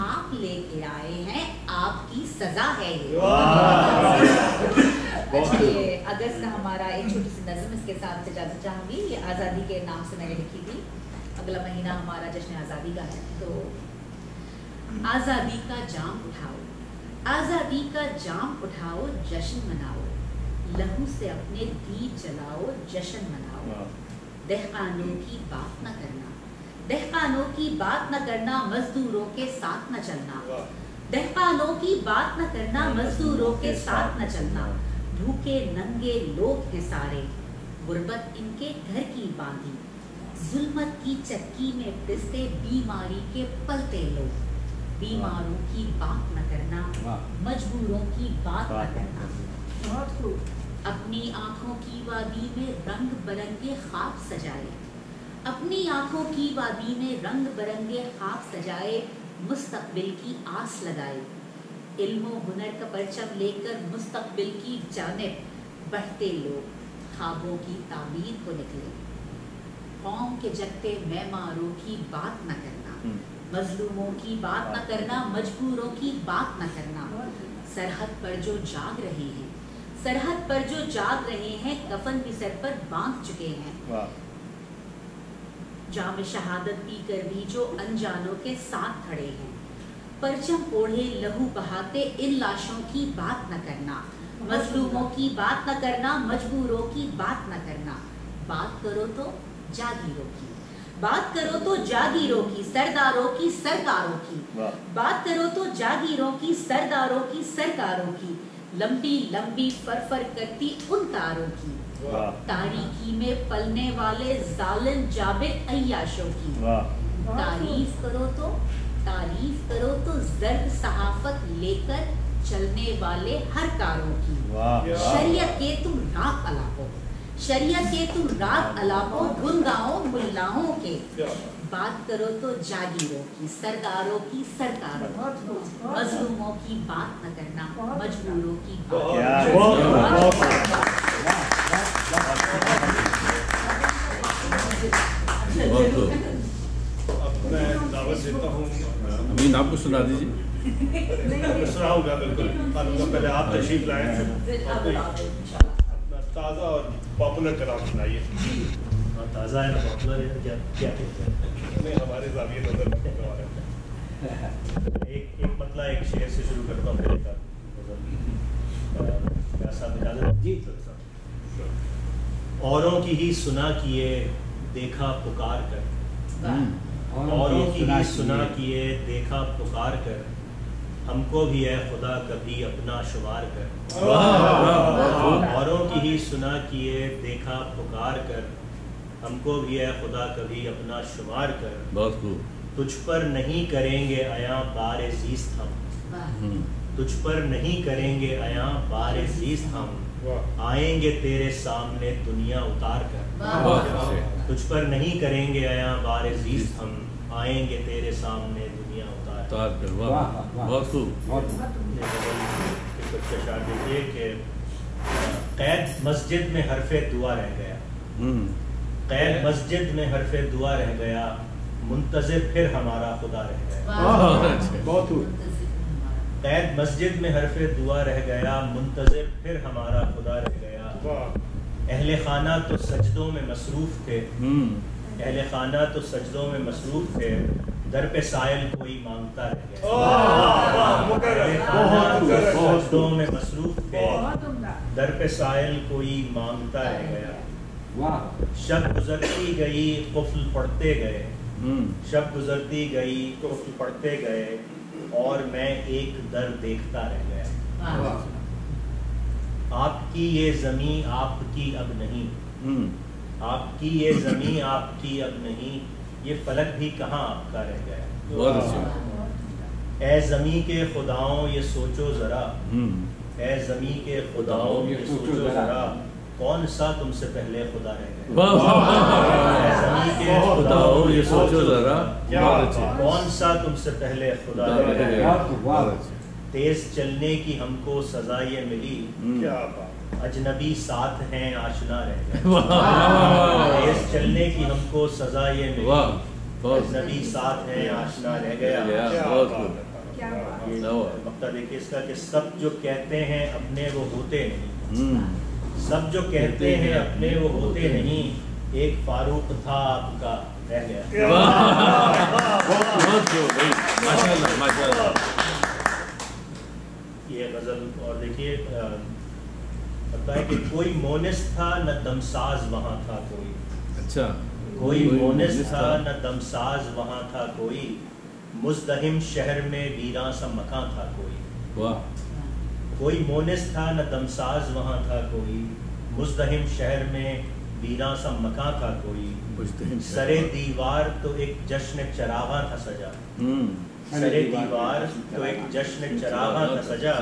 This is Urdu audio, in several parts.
آپ لے کے آئے ہیں آپ کی سزا ہے یہ. یہ اگست کا ہمارا ایک چھوٹی سی نظم اس کے ساتھ اجازت چاہوں گی. یہ آزادی کے نام سے میں نے لکھی تھی. اگلا مہینہ ہمارا جشن آزادی کا ہے. تو آزادی کا جام اٹھاؤ, آزادی کا جام اٹھاؤ, جشن مناؤ, لہو سے اپنے دیپ جلاؤ, جشن مناؤ. دہقانوں کی بات نہ کرنا, دہقانوں کی بات نہ کرنا, مزدوروں کے ساتھ نہ چلنا. دہقانوں کی بات نہ کرنا, مزدوروں کے ساتھ نہ چلنا. بھوکے ننگے لوگ ہیں سارے, غربت ان کے گھر کی باندھی. ظلمت کی چکی میں پستے بیماری کے پلتے لوگ. بیماروں کی بات نہ کرنا, مجبوروں کی بات نہ کرنا. اپنی آنکھوں کی وادی میں رنگ برنگے خواب سجائے, اپنی آنکھوں کی وادی میں رنگ برنگے خواب سجائے. مستقبل کی آس لگائے, علم و ہنر کا پرچم لے کر مستقبل کی جانب بڑھتے لوگ. خوابوں کی تعبیر کو نکلے, قوم کے جگتے معماروں کی بات نہ کرنا, مظلوموں کی بات نہ کرنا, مجبوروں کی بات نہ کرنا. سرحد پر جو جاگ رہے ہیں, سرحد پر جو جاگ رہے ہیں, کفن بھی سر پر باندھ چکے ہیں. جام شہادت پی کر بھی جو انجانوں کے ساتھ کھڑے ہیں. پرچم اوڑھے لہو بہاتے ان لاشوں کی بات نہ کرنا, مظلوموں کی بات نہ کرنا, مجبوروں کی بات نہ کرنا. بات کرو تو جاگیروں کی, بات کرو تو جاگیروں کی, سرداروں کی, سرکاروں کی. بات کرو تو جاگیروں کی, سرداروں کی, سرکاروں کی. لمبی لمبی فرفر کرتی ان تاروں کی. تاریکی میں پلنے والے ظالم جابر عیاشوں کی. تعریف کرو تو زرد صحافت لے کر چلنے والے ہر کاروں کی. شریعت کے تم راگ الاپو, شریعت کے تم راگ الاپو, گن گاؤں ملاؤں کے. بات کرو تو جاگیروں کی, سرداروں کی, سرکاروں کی. مظلوموں کی بات نہ کرنا, مجبوروں کی میں دعوت دیتا ہوں. امین آپ کو سنا دیجیے. سنا ہوگا بالکل. پہلے آپ تشریف لائیں, اپنا تازہ اور پاپولر کلام سنائیے. تازہ ہے نا, پاپولر ہے, کیا کہتے ہیں؟ نہیں, ہمارے زاویے نظر ایک مطلب ایک شعر سے شروع کرتا ہوں. پہلے کا صاحب اجازت جی. اوروں کی ہی سنا کیے دیکھا پکار کر, اوروں کی ہی سنا کیے دیکھا پکار کر, ہم کو بھی اے خدا کبھی اپنا شمار کر. اوروں کی ہی سنا کیے دیکھا پکار کر, ہم کو بھی اے خدا کبھی اپنا شمار کر. بہت خوب. تجھ پر نہیں کریں گے عیاں بار زیست ہم, تجھ پر نہیں کریں گے عیاں بار زیست ہم, آئیں گے تیرے سامنے دنیا اتار کر. تجھ پر نہیں کریں گے عیاں بار زیست ہم, آئیں گے تیرے سامنے دنیا اتار کر. بہت خوب. دیکھیے کہ قید مسجد میں حرف دعا رہ گیا, قید مسجد میں حرف دعا رہ گیا, منتظر پھر ہمارا خدا رہ گیا. قید مسجد میں حرف دعا رہ گیا, منتظر پھر ہمارا خدا رہ گیا. اہل خانہ تو سجدوں میں مصروف تھے, اہل خانہ تو سجدوں میں مصروف تھے, در پہ سائل کوئی مانگتا رہ گیا. اہل خانہ تو سجدوں میں مصروف تھے, در پہ سائل کوئی مانگتا رہ گیا. شب گزرتی گئی قفل پڑھتے گئے, شب گزرتی گئی قفل پڑھتے گئے, اور میں ایک در دیکھتا رہ گیا. آپ کی یہ زمین آپ کی اب نہیں, آپ کی یہ زمین آپ کی اب نہیں, یہ فلک بھی کہاں آپ کا رہ گیا. اے زمین کے خداؤں یہ سوچو ذرا, اے زمین کے خداؤں یہ سوچو ذرا, کون سا تم سے پہلے خدا رہ گیا. اے زمین کے خداؤں یہ سوچو ذرا, کون سا تم سے پہلے خدا رہ گیا. تیز چلنے کی ہم کو سزا یہ ملی, اجنبی ساتھ ہیں آشنا رہ گیا. تیز چلنے کی ہم کو سزا یہ ملی, اجنبی ساتھ ہیں آشنا رہ گیا. مقطع دیکھیے اس کا کہ سب جو کہتے ہیں اپنے وہ ہوتے نہیں، سب جو کہتے ہیں اپنے وہ ہوتے نہیں، ایک فاروق تھا آپ کا رہ گیا. یہ غزل. اور دیکھیے پتہ ہے کہ کوئی مونس تھا نہ دمساز وہاں تھا کوئی. اچھا. کوئی مونس تھا نہ دمساز وہاں تھا کوئی، مزدحم شہر میں ویراں سا مکاں تھا کوئی. واہ. کوئی مونس تھا نہ دمساز وہاں تھا کوئی، مزدحم شہر میں ویراں سا مکاں تھا کوئی. سرے دیوار تو ایک جشن چراغاں تھا سجا، سرے دیوار تو ایک جشن چراغاں تھا سجا،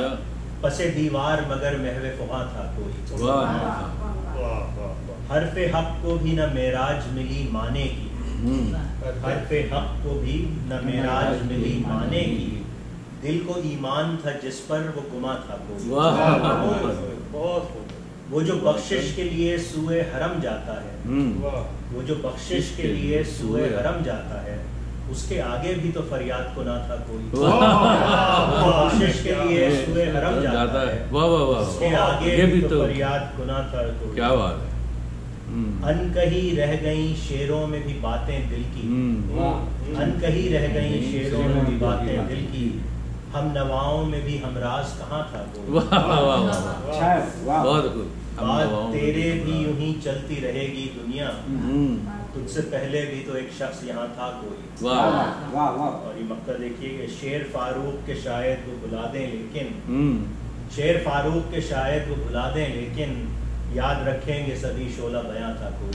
پسے دیوار مگر محو فغاں تھا کوئی. حرف حق کو بھی نہ معراج ملی مانے کی، حرف حق کو بھی نہ معراج ملی مانے کی، دل کو ایمان تھا جس پر وہ گما تھا کوئی. وہ جو بخشش کے لیے سوئے حرم جاتا ہے، وہ جو بخشش کے لیے سوئے حرم جاتا ہے، اس کے آگے بھی تو فریاد کو نہ تھا کوئی. بخشش کے لیے سوئے حرم جاتا ہے، اس کے آگے بھی تو فریاد کو نہ تھا کوئی. کیا بات ہے. ان کہیں رہ گئیں شعروں میں بھی باتیں دل کی، ان کہیں رہ گئیں شعروں میں بھی باتیں دل کی، ہم نواؤں میں بھی ہمراز کہاں تھا کوئی. بات تیرے بھی یوں ہی چلتی رہے گی دنیا، تجھ سے پہلے بھی تو ایک شخص یہاں تھا کوئی. اور یہ مقطع دیکھیے کہ شیر فاروق کے شاید وہ بھلا دیں لیکن، شیر فاروق کے شاید وہ بھلا دیں لیکن، یاد رکھیں گے سبھی شعلہ بیاں تھا کوئی.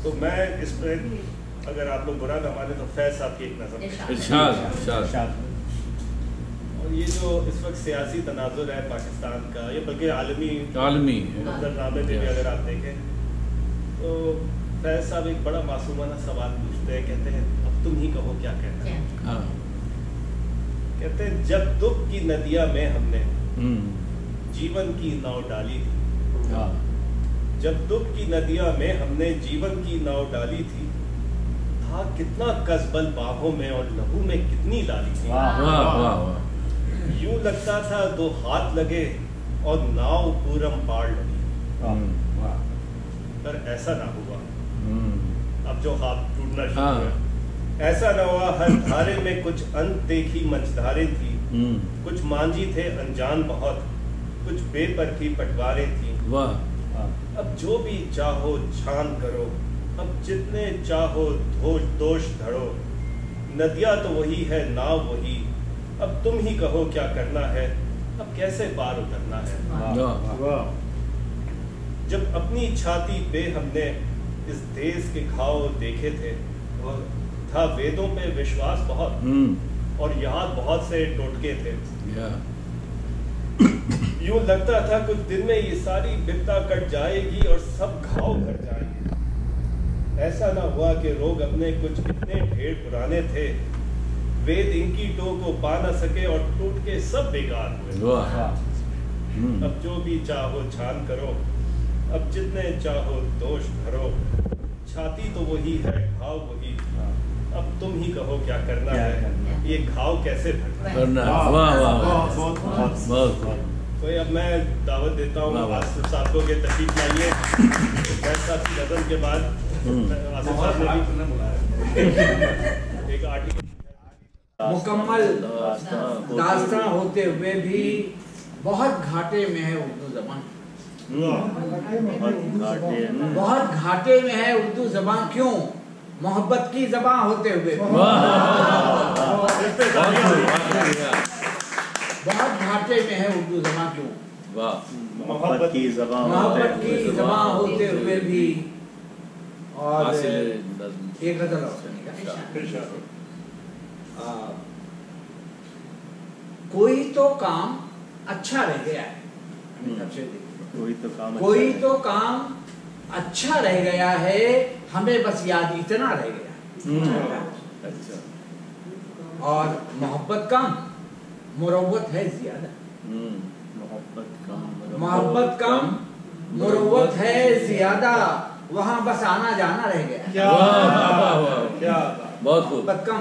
تو میں اس پہ اگر آپ لوگ برا نہ مانے تو فیض صاحب کی ایک نظر. اور یہ جو اس وقت سیاسی تناظر ہے پاکستان کا، یہ بلکہ عالمی منظرنامے میں بھی اگر آپ دیکھیں تو فیض صاحب ایک بڑا معصومانہ سوال پوچھتے ہیں. کہتے ہیں اب تم ہی کہو کیا کہنا ہے. کہتے ہیں جب دکھ کی ندیاں میں ہم نے جیون کی ناؤ ڈالی تھی، جب دکھ کی ندیاں میں ہم نے جیون کی ناؤ ڈالی تھی، تھا کتنا قصبل باہوں میں اور لہو میں کتنی لالی تھی. یوں لگتا تھا دو ہاتھ لگے اور ناؤ پورم پاڑ لگی، پر ایسا نہ ہوا. اب جو خواب ٹوٹنا شروع ہوا، ایسا نہ ہوا. ہر دھارے میں کچھ انت دیکھی منچدھاریں تھی، کچھ مانجی تھے انجان بہت، کچھ بے پرکھی پٹواریں تھیں. اب جو بھی چاہو چھان کرو، اب جتنے چاہو دوش دھڑو، ندیاں تو وہی ہے ناؤ وہی، اب تم ہی کہو کیا کرنا ہے، اب کیسے پار اترنا ہے. جب اپنی چھاتی پہ ہم نے اس دیس کے گھاؤ دیکھے تھے، تھا ویدوں پہ وشواس بہت اور یاد بہت سے ٹوٹکے تھے. یوں لگتا تھا کچھ دن میں یہ ساری بپتا کٹ جائے گی اور سب گھاؤ بھر جائیں گے. ایسا نہ ہوا کہ روگ اپنے کچھ اتنے ڈھیر پرانے تھے، وید ان کی ٹو کو پا نہ سکے اور ٹوٹ کے سب بیکار ہوئے. اب جو بھی چاہو چھان کرو، اب جتنے چاہو دوش دھرو، چھاتی تو وہی ہے گھاؤ وہی، اب تم ہی کہو کیا کرنا ہے، یہ گھاؤ کیسے بھرنا ہے. تو اب میں دعوت دیتا ہوں آصف صاحب کو کہ تشریف لائیے. فیض صاحب کی نظم کے بعد آصف صاحب نے بھی ایک آرٹیکل مکمل داستان ہوتے ہوئے بھی بہت گھاٹے میں ہے اردو زبان، بہت گھاٹے میں ہے اردو زبان. کیوں؟ محبت کی زبان ہوتے ہوئے بہت گھاٹے میں ہے اردو زبان. کیوں؟ محبت کی زبان ہوتے ہوئے بھی. اور ایک غزل اور سنیے گا. کوئی تو کام اچھا رہ گیا ہے، کوئی تو کام اچھا رہ گیا ہے، ہمیں بس یاد اتنا رہ گیا. اور محبت کم مروت ہے زیادہ، محبت کم مروت ہے زیادہ، وہاں بس آنا جانا رہ گیا. محبت کم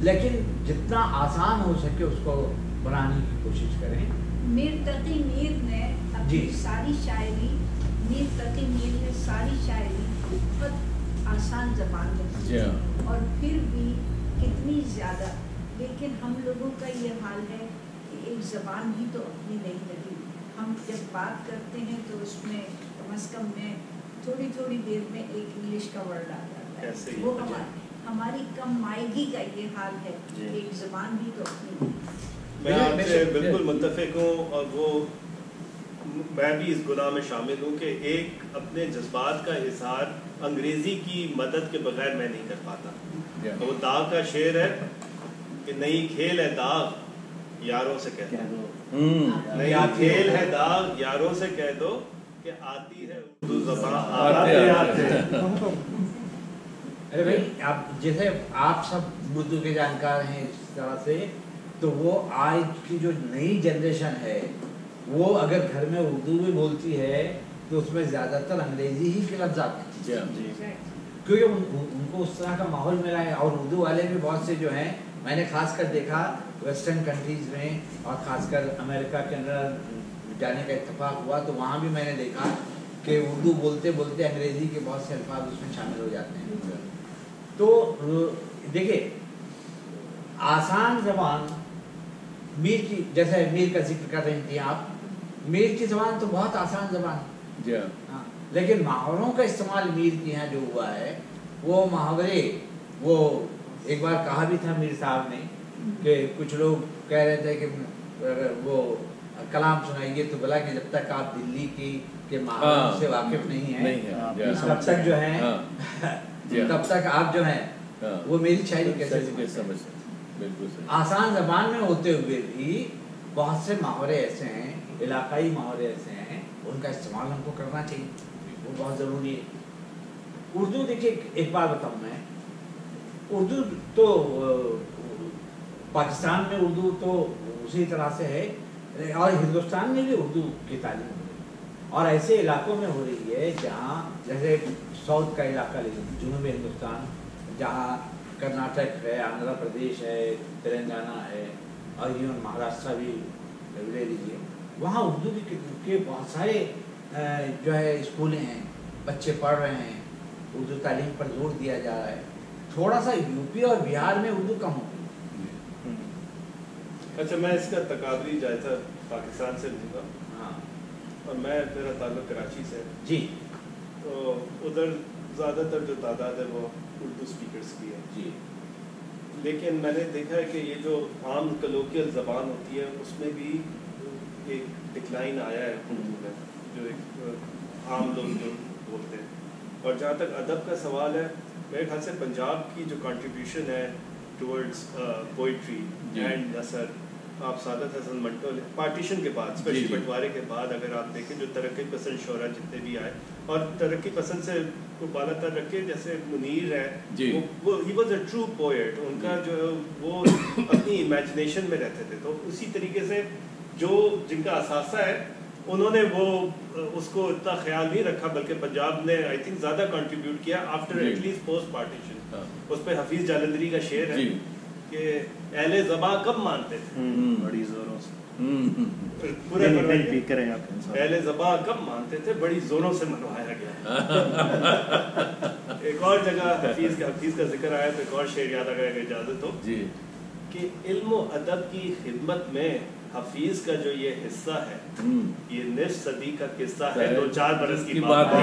لیکن جتنا آسان ہو سکے اس کو بنانے کی کوشش کریں. میر تقی میر نے اپنی ساری شاعری بہت آسان زبان میں تھی اور پھر بھی کتنی زیادہ. لیکن ہم لوگوں کا یہ حال ہے کہ ایک زبان بھی تو اپنی نہیں لگی. ہم جب بات کرتے ہیں تو اس میں کم از کم میں تھوڑی تھوڑی دیر میں ایک انگلش کا ورڈ آ جاتا ہے. وہ ہماری کم مائیگی کا یہ حال ہے کہ ایک زبان بھی تو اپنی نہیں. میں آپ سے بالکل متفق ہوں اور وہ میں بھی اس گناہ میں شامل ہوں کہ ایک اپنے جذبات کا اظہار انگریزی کی مدد کے بغیر میں نہیں کر پاتا. وہ داغ کا شعر ہے کہ نئی کھیل ہے داغ یاروں سے کہہ دو, نئی کھیل ہے داغ یاروں سے کہہ دو کہ آتی ہے اردو زبان آتے. ارے بھائی آپ جیسے آپ سب اردو کے جانکار ہیں اس طرح سے, تو وہ آج کی جو نئی جنریشن ہے وہ اگر گھر میں اردو بھی بولتی ہے تو اس میں زیادہ تر انگریزی ہی کے لفظ آتے ہیں, کیونکہ ان کو اس طرح کا ماحول ملا ہے. اور اردو والے بھی بہت سے جو ہیں, میں نے خاص کر دیکھا ویسٹرن کنٹریز میں اور خاص کر امریکہ کے اندر جانے کا اتفاق ہوا تو وہاں بھی میں نے دیکھا کہ اردو بولتے بولتے انگریزی کے بہت سے الفاظ اس میں شامل ہو جاتے ہیں. تو دیکھیے آسان زبان میر کی, جیسے میر کا ذکر کر رہی تھی آپ, میر کی زبان تو بہت آسان زبان ہے, لیکن محاوروں کا استعمال میر کے یہاں جو ہوا ہے وہ محاورے, وہ ایک بار کہا بھی تھا میر صاحب نے کہ کچھ لوگ کہہ رہے تھے کہ وہ کلام سنائیے تو بلا کہ جب تک آپ دلی کی کے محاوروں سے واقف نہیں ہیں تب تک جو ہے تب تک آپ جو ہیں وہ میری شاعری کیسے سمجھتے. آسان زبان میں ہوتے ہوئے بھی بہت سے محاورے ایسے ہیں, علاقائی محاورے ایسے ہیں, ان کا استعمال ہم کو کرنا چاہیے, وہ بہت ضروری ہے. اردو دیکھیے ایک بار بتاؤں میں, اردو تو پاکستان میں اردو تو اسی طرح سے ہے اور ہندوستان میں بھی اردو کی تعلیم ہو رہی ہے اور ایسے علاقوں میں ہو رہی ہے جہاں جیسے ساؤتھ کا علاقہ لے لیجیے, جنوبی ہندوستان جہاں کرناٹک ہے, آندھرا پردیش ہے, تلنگانہ ہے اور ایون مہاراشٹر بھی لے لیجیے, وہاں اردو کے بہت سارے جو ہے اسکولیں ہیں, بچے پڑھ رہے ہیں, اردو تعلیم پر زور دیا جا رہا ہے. تھوڑا سا یو پی اور بہار میں اردو کم ہو گئی. اچھا میں اس کا تقابلی جائزہ پاکستان سے لوں گا. ہاں, اور میں میرا تعلق کراچی سے جی, تو ادھر زیادہ تر جو تعداد ہے وہ اردو اسپیکرس کی ہے جی, لیکن میں نے دیکھا ہے کہ یہ جو عام کلوکیل زبان ہوتی ہے اس میں بھی ایک ڈکلائن آیا ہے اردو میں, جو ایک عام لوگ جو بولتے ہیں. اور جہاں تک ادب کا سوال ہے, میرے خیال سے پنجاب کی جو کنٹریبیوشن ہے ٹورڈز پوئٹری اینڈ نثر, آپ سعادت حسن منٹو پارٹیشن کے بعد اسپیشلی بٹوارے کے بعد اگر آپ دیکھیں جو ترقی پسند شعراء جتنے بھی آئے اور ترقی پسند سے کو بالا تر رکھے, جیسے منیر ہے وہ ہی واز اے ٹرو پوئٹ, ان کا جو وہ اپنی امیجنیشن میں رہتے تھے. تو اسی طریقے سے جو جن کا اثاثہ ہے انہوں نے وہ اس کو اتنا خیال نہیں رکھا, بلکہ پنجاب نے آئی تھنک زیادہ کنٹریبیوٹ کیا after at least post partition. اس پہ حفیظ جالندری کا شعر ہے کہ اہل زباں کب مانتے تھے, بڑی زوروں سے پورے اہل زباں کب مانتے تھے, بڑی زوروں سے منوایا گیا. ایک اور جگہ حفیظ کا ذکر آیا تو ایک اور شعر یاد آ گیا, کہ اجازت ہو کہ علم و ادب کی خدمت میں حفیظ کا جو یہ حصہ ہے یہ نصف صدی کا قصہ ہے, 2-4 برس کی بات ہے.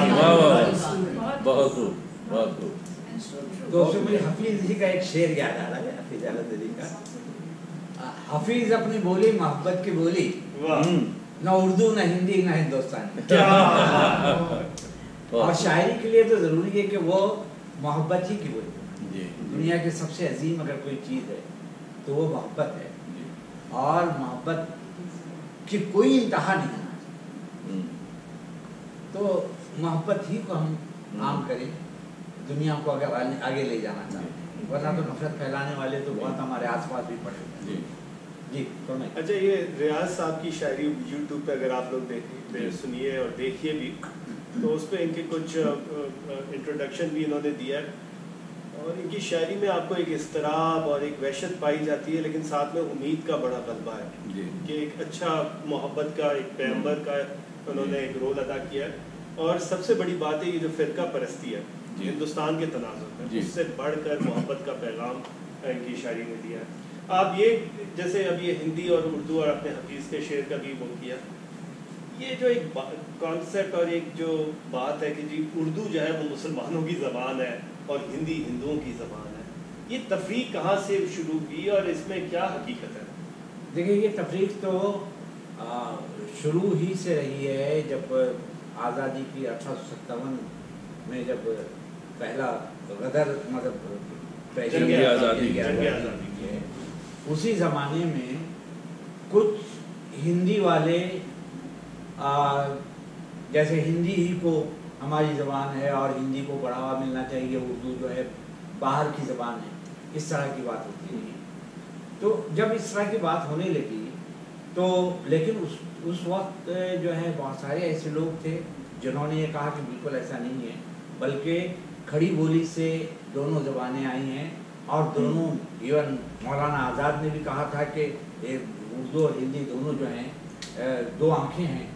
بہت خوب, بہت خوب. تو اس میں مجھے حفیظ جی کا ایک شعر یاد آ رہا ہے, حفیظ جالندری کا. حفیظ اپنی بولی محبت کی بولی, نہ اردو نہ ہندی نہ ہندوستانی. اور شاعری کے لیے تو ضروری ہے کہ وہ محبت ہی کی بولی. دنیا کی سب سے عظیم اگر کوئی چیز ہے تو وہ محبت ہے, اور محبت کی کوئی انتہا نہیں ہے. تو محبت ہی کو ہم عام کریں, دنیا کو اگر آگے لے جانا چاہتے ہیں, ورنہ تو نفرت پھیلانے والے تو بہت ہمارے آس پاس بھی پڑے ہوئے ہیں. جی اچھا, یہ ریاض صاحب کی شاعری یوٹیوب پہ اگر آپ لوگ سنیے اور دیکھیے بھی تو اس پہ ان کے کچھ انٹروڈکشن بھی انہوں نے دیا ہے. اور ان کی شاعری میں آپ کو ایک اضطراب اور ایک وحشت پائی جاتی ہے، لیکن ساتھ میں امید کا بڑا غلبہ ہے کہ ایک اچھا محبت کا، ایک پیغمبر کا انہوں نے ایک رول ادا کیا ہے. اور سب سے بڑی بات ہے یہ جو فرقہ پرستی ہے ہندوستان کے تناظر میں، اس سے بڑھ کر محبت کا پیغام ان کی شاعری میں دیا ہے. آپ یہ جیسے اب یہ ہندی اور اردو اور اپنے حفیظ کے شعر کا بھی وہ کیا، یہ جو ایک کانسیپٹ اور ایک جو بات ہے کہ جی اردو جو ہے وہ مسلمانوں کی زبان ہے اور ہندی ہندوؤں کی زبان ہے، یہ تفریق کہاں سے شروع ہوئی اور اس میں کیا حقیقت ہے؟ دیکھیے یہ تفریق تو شروع ہی سے رہی ہے. جب آزادی کی 1857 میں جب پہلا غدر مطلب جنگ آزادی ہے، اسی زمانے میں کچھ ہندی والے جیسے ہندی ہی کو ہماری زبان ہے اور ہندی کو بڑھاوا ملنا چاہیے، اردو جو ہے باہر کی زبان ہے، اس طرح کی بات ہوتی ہے. تو جب اس طرح کی بات ہونے لگی تو لیکن اس وقت جو ہے بہت سارے ایسے لوگ تھے جنہوں نے یہ کہا کہ بالکل ایسا نہیں ہے، بلکہ کھڑی بولی سے دونوں زبانیں آئی ہیں اور دونوں، ایون مولانا آزاد نے بھی کہا تھا کہ اردو اور ہندی دونوں جو ہیں دو آنکھیں ہیں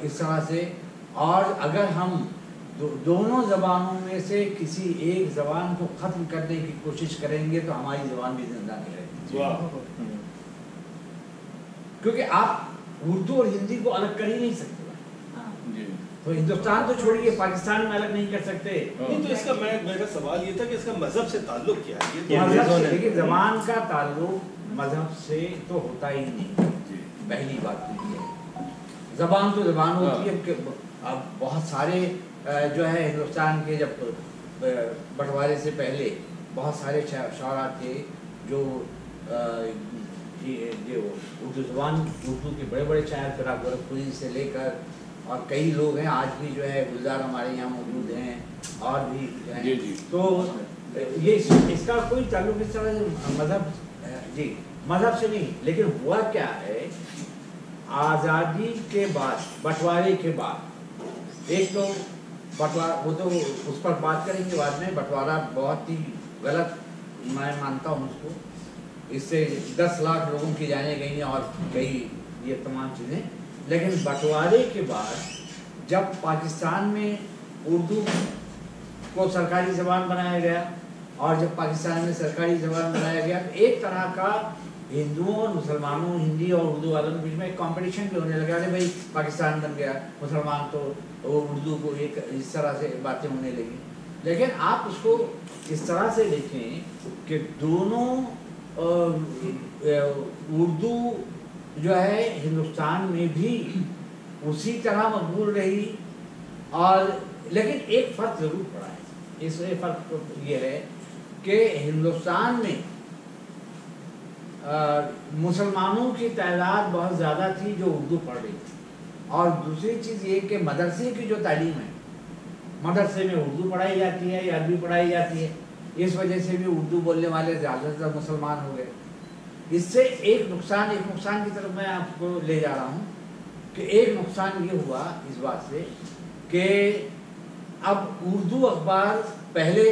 اس طرح سے. اور اگر ہم دونوں زبانوں میں سے کسی ایک زبان کو ختم کرنے کی کوشش کریں گے تو ہماری زبان بھی زندہ نہیں رہے گی، کیونکہ آپ اردو اور ہندی کو الگ کر ہی نہیں سکتے. تو ہندوستان تو چھوڑیے، پاکستان میں الگ نہیں کر سکتے. نہیں تو اس کا میرا سوال یہ تھا کہ اس کا مذہب سے تعلق کیا ہے؟ لیکن زبان کا تعلق مذہب سے تو ہوتا ہی نہیں. پہلی بات تو یہ ہے زبان تو زبان ہوتی ہے. اب بہت سارے جو ہے ہندوستان کے جب بٹوارے سے پہلے بہت سارے شاعر تھے جو اردو زبان، اردو کے بڑے بڑے شاعر فراق گورکھپوری سے لے کر اور کئی لوگ ہیں آج بھی جو ہے گلزار ہمارے یہاں موجود ہیں اور بھی ہیں. تو یہ اس کا کوئی تعلق اس طرح سے مذہب سے نہیں. لیکن ہوا کیا ہے، آزادی کے بعد، بٹوارے کے بعد، ایک تو بٹوارا، وہ تو اس پر بات کریں گے بعد میں، بٹوارا بہت ہی غلط میں مانتا ہوں اس کو. اس سے 10 لاکھ لوگوں کی جانیں گئی اور کئی یہ تمام چیزیں. لیکن بٹوارے کے بعد جب پاکستان میں اردو کو سرکاری زبان بنایا گیا اور جب پاکستان میں سرکاری زبان بنایا گیا تو ایک طرح کا ہندوؤں اور مسلمانوں، ہندی اور اردو والوں کے بیچ میں ایک کمپٹیشن بھی ہونے لگا. ارے بھائی پاکستان بن گیا، مسلمان تو اردو کو ایک اس طرح سے باتیں ہونے لگی. لیکن آپ اس کو اس طرح سے دیکھیں کہ دونوں اردو جو ہے ہندوستان میں بھی اسی طرح مقبول رہی. اور لیکن ایک فرق ضرور پڑا ہے. اس میں فرق یہ ہے کہ ہندوستان میں مسلمانوں کی تعداد بہت زیادہ تھی جو اردو پڑھ رہی تھی. اور دوسری چیز یہ کہ مدرسے کی جو تعلیم ہے، مدرسے میں اردو پڑھائی جاتی ہے یا عربی پڑھائی جاتی ہے، اس وجہ سے بھی اردو بولنے والے زیادہ سے زیادہ مسلمان ہو گئے. اس سے ایک نقصان کی طرف میں آپ کو لے جا رہا ہوں کہ ایک نقصان یہ ہوا اس بات سے کہ اب اردو اخبار، پہلے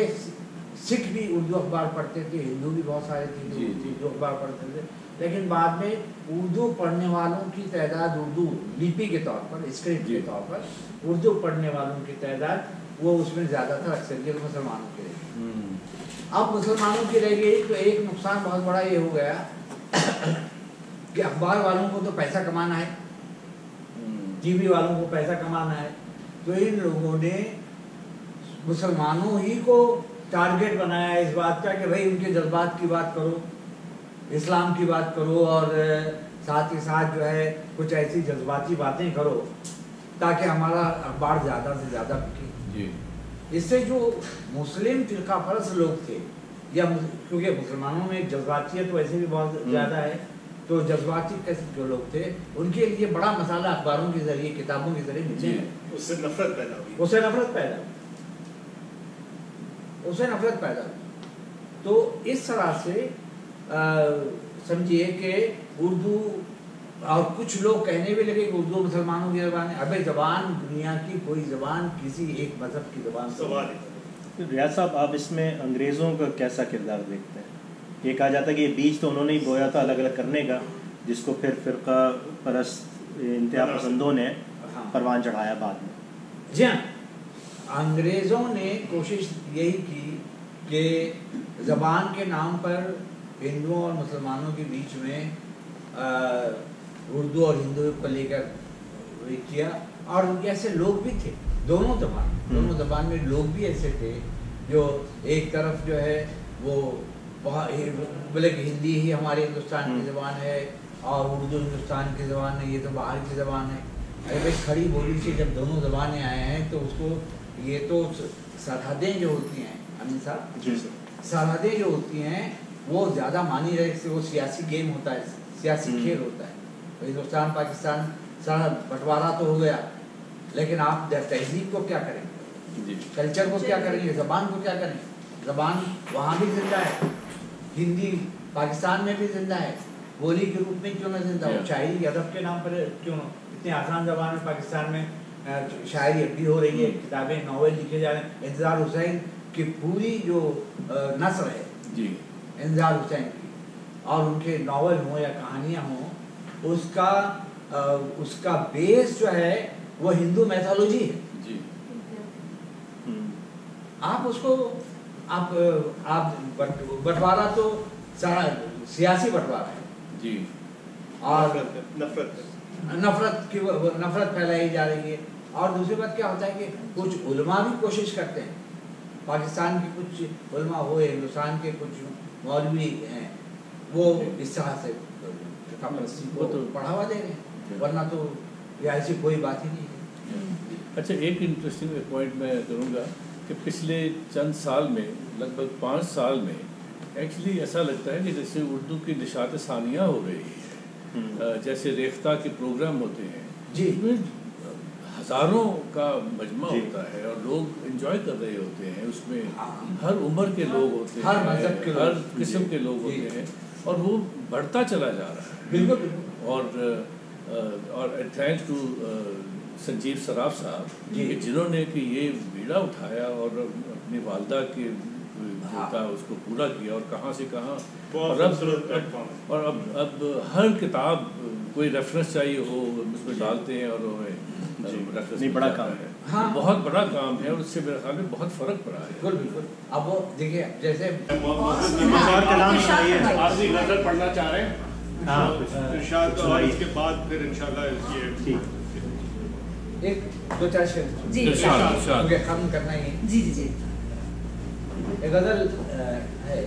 سکھ بھی اردو اخبار پڑھتے تھے، ہندو بھی بہت سارے تھے اردو اخبار پڑھتے تھے، لیکن بعد میں اردو پڑھنے والوں کی تعداد، اردو لپی کے طور پر، اسکرپٹ کے طور پر اردو پڑھنے والوں کی تعداد وہ اس میں زیادہ تر اکثریت مسلمانوں کی رہی. اب مسلمانوں کی رہ گئی تو ایک نقصان بہت بڑا یہ ہو گیا کہ اخبار والوں کو تو پیسہ کمانا ہے، ٹی وی والوں کو پیسہ کمانا ہے، تو ان لوگوں نے مسلمانوں ہی کو ٹارگیٹ بنایا اس بات کا کہ بھائی ان کے جذبات کی بات کرو، اسلام کی بات کرو اور ساتھ ہی ساتھ جو ہے کچھ ایسی جذباتی باتیں کرو تاکہ ہمارا اخبار زیادہ سے زیادہ بکے. اس سے جو مسلم فرقہ پرست لوگ تھے، یا کیونکہ مسلمانوں میں جذباتیت ویسے بھی بہت زیادہ ہے، تو جذباتی قسم کے لوگ تھے ان کے لیے بڑا مسئلہ اخباروں کے ذریعے، کتابوں کے ذریعے ملنے ہے. اس سے نفرت پیدا ہوئی. تو اس طرح سے سمجھیے کہ اردو، اور کچھ لوگ کہنے بھی لگے کہ اردو مسلمانوں کی زبان ہے. ابے زبان دنیا کی کوئی زبان کسی ایک مذہب کی زبان ریاض صاحب آپ اس میں انگریزوں کا کیسا کردار دیکھتے ہیں؟ یہ کہا جاتا ہے کہ یہ بیج تو انہوں نے ہی بویا تھا الگ الگ کرنے کا، جس کو پھر فرقہ پرست انتہا پسندوں نے پروان چڑھایا بعد میں. جی ہاں، انگریزوں نے کوشش یہی کی کہ زبان کے نام پر ہندوؤں اور مسلمانوں کے بیچ میں اردو اور ہندو کو لے کر کیا، اور ان کے ایسے لوگ بھی تھے دونوں زبان میں لوگ بھی ایسے تھے جو ایک طرف جو ہے وہ بولے کہ ہندی ہی ہمارے ہندوستان کی زبان ہے اور اردو ہندوستان کی زبان ہے، یہ تو باہر کی زبان ہے. ارے بھائی کھڑی بولی سے جب دونوں زبانیں آئے ہیں تو اس کو یہ تو سرحدیں جو ہوتی ہیں امین صاحب، سرحدیں جو ہوتی ہیں وہ زیادہ مانی رہے سے وہ سیاسی گیم ہوتا ہے، سیاسی کھیل ہوتا ہے. ہندوستان پاکستان سرحد بٹوارا تو ہو گیا، لیکن آپ تہذیب کو کیا کریں گے، کلچر کو کیا کریں گے، زبان کو کیا کریں گے؟ زبان وہاں بھی زندہ ہے، ہندی پاکستان میں بھی زندہ ہے، بولی کے روپ میں کیوں نہ زندہ ہو، شاعری ادب کے نام پر کیوں نہ. اتنے آسان زبان میں پاکستان میں شاعری اب بھی ہو رہی ہے، کتابیں ناول لکھے جا رہے ہیں. انتظار حسین کی پوری جو نثر ہے انتظار حسین کی، اور ان کے ناول ہوں یا کہانیاں ہوں، اس کا بیس جو ہے وہ ہندو میتھولوجی ہے. آپ اس کو آپ بٹوارا تو سارا سیاسی بٹوارا ہے اور نفرت پھیلائی جا رہی ہے. اور دوسری بات کیا ہوتا ہے کہ کچھ علماء بھی کوشش کرتے ہیں، پاکستان کے کچھ علماء ہوئے، ہندوستان کے کچھ مولوی ہیں، وہ اس طرح سے کو تو بڑھاوا دے رہے ہیں، ورنہ تو یہ ایسی کوئی بات ہی نہیں ہے. اچھا، ایک انٹرسٹنگ پوائنٹ میں کروں گا کہ پچھلے چند سال میں لگ بھگ 5 سال میں ایکچولی ایسا لگتا ہے کہ جیسے اردو کی نشاط ثانیہ ہو رہی ہے، جیسے ریختہ کے پروگرام ہوتے ہیں اس میں ہزاروں کا مجمع ہوتا ہے اور لوگ انجوائے کر رہے ہوتے ہیں، اس میں ہر عمر کے لوگ ہوتے ہیں، ہر قسم کے لوگ ہوتے ہیں، اور وہ بڑھتا چلا جا رہا ہے. بالکل. اور تھینکس ٹو سنجیو سراف صاحب جنہوں نے کہ یہ بیڑا اٹھایا اور اپنی والدہ کے ہوتا اس کو پورا کیا، اور کہاں سے کہاں، اور اب ہر کتاب کوئی ریفرنس چاہیے ہو اس میں ڈالتے ہیں، اور نہیں بڑا کام ہے، بہت بڑا کام ہے، اور اس سے میرے خیال میں بہت فرق پڑا ہے. بالکل. اب وہ دیکھیے جیسے آخری غزل پڑھنا چاہ رہے ہیں ارشاد، اور اس کے بعد پھر انشاءاللہ یہ ایک دو چار شعر ختم کرنا ہی. جی جی جی. ایک غزل ہے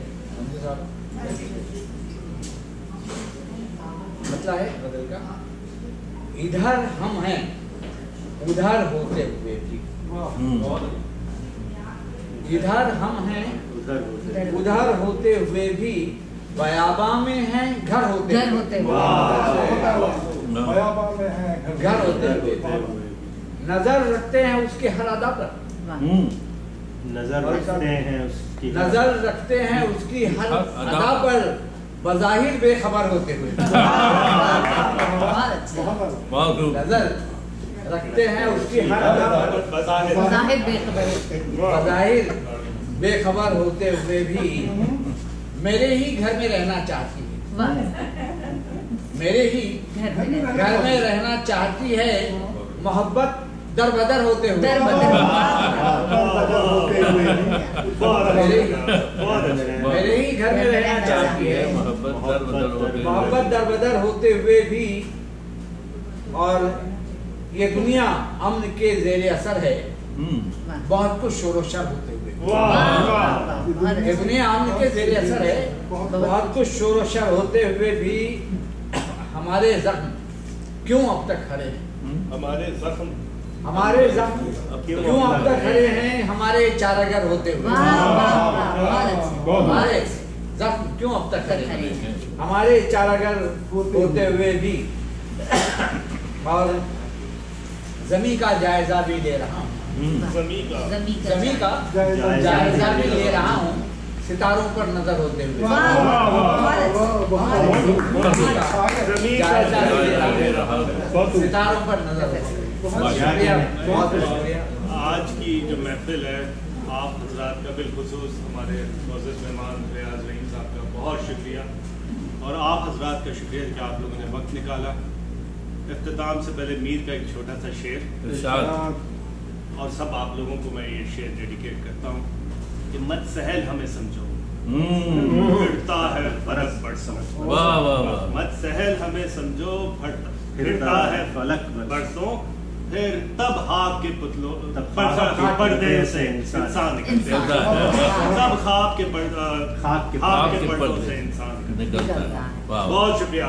مطلب ہے غزل کا، ادھر ہم ہیں ادھر ہوتے ہوئے بھی، ادھر ہم ہیں ادھر ہوتے ہوئے بھی، بیاباں میں ہیں گھر ہوتے ہوئے، گھر ہوتے ہوئے، نظر رکھتے ہیں اس کے ہر ادا پر، نظر رکھتے ہیں اس کی ہر ادا پر، بظاہر بے خبر ہوتے ہوئے. نظر رکھتے ہیں اس کی ہر ادا پر، بظاہر بے خبر ہوتے ہوئے بھی، میرے ہی گھر میں رہنا چاہتی ہے، میرے ہی گھر میں رہنا چاہتی ہے، محبت در بدر ہوتے ہوئے، میرے ہی گھر میں رہنا چاہتی ہے، محبت در بدر ہوتے ہوئے بھی، اور یہ دنیا امن کے زیر اثر ہے، بہت کچھ شور و شر ہوتے ہوئے، یہ دنیا امن کے زیر اثر ہے، بہت کچھ شور و شر ہوتے ہوئے بھی، ہمارے زخم کیوں اب تک کھڑے ہیں، ہمارے زخم کیوں اب تک کھڑے ہیں، ہمارے چارہ گر ہوتے ہوئے، ہمارے زخم کیوں اب تک کھڑے ہیں، ہمارے چارہ گر ہوتے ہوئے بھی، اور زمین کا جائزہ بھی لے رہا ہوں، زمین کا جائزہ بھی لے رہا ہوں، ستاروں پر نظر ہوتے ہوئے، ستاروں پر نظر ہوتے ہوئے. آج کی جو محفل ہے آپ حضرات کا بالخصوص ہمارے معزز مہمان ریاض رحیم صاحب کا بہت شکریہ، اور آپ حضرات کا شکریہ کہ آپ لوگوں نے وقت نکالا۔ اختتام سے پہلے میر کا ایک چھوٹا سا شعر، اور سب آپ لوگوں کو میں یہ شعر ڈیڈیکیٹ کرتا ہوں کہ مت سہل ہمیں سمجھو، پھرتا ہے فلک برسوں، مت سہل ہمیں سمجھو، پھرتا ہے فلک برسوں، پھر تب خواب کے پتلوں پردے سے انسان نکلتے ہیں، تب خواب کے پردوں سے انسان نکلتا ہے۔ بہت شکریہ۔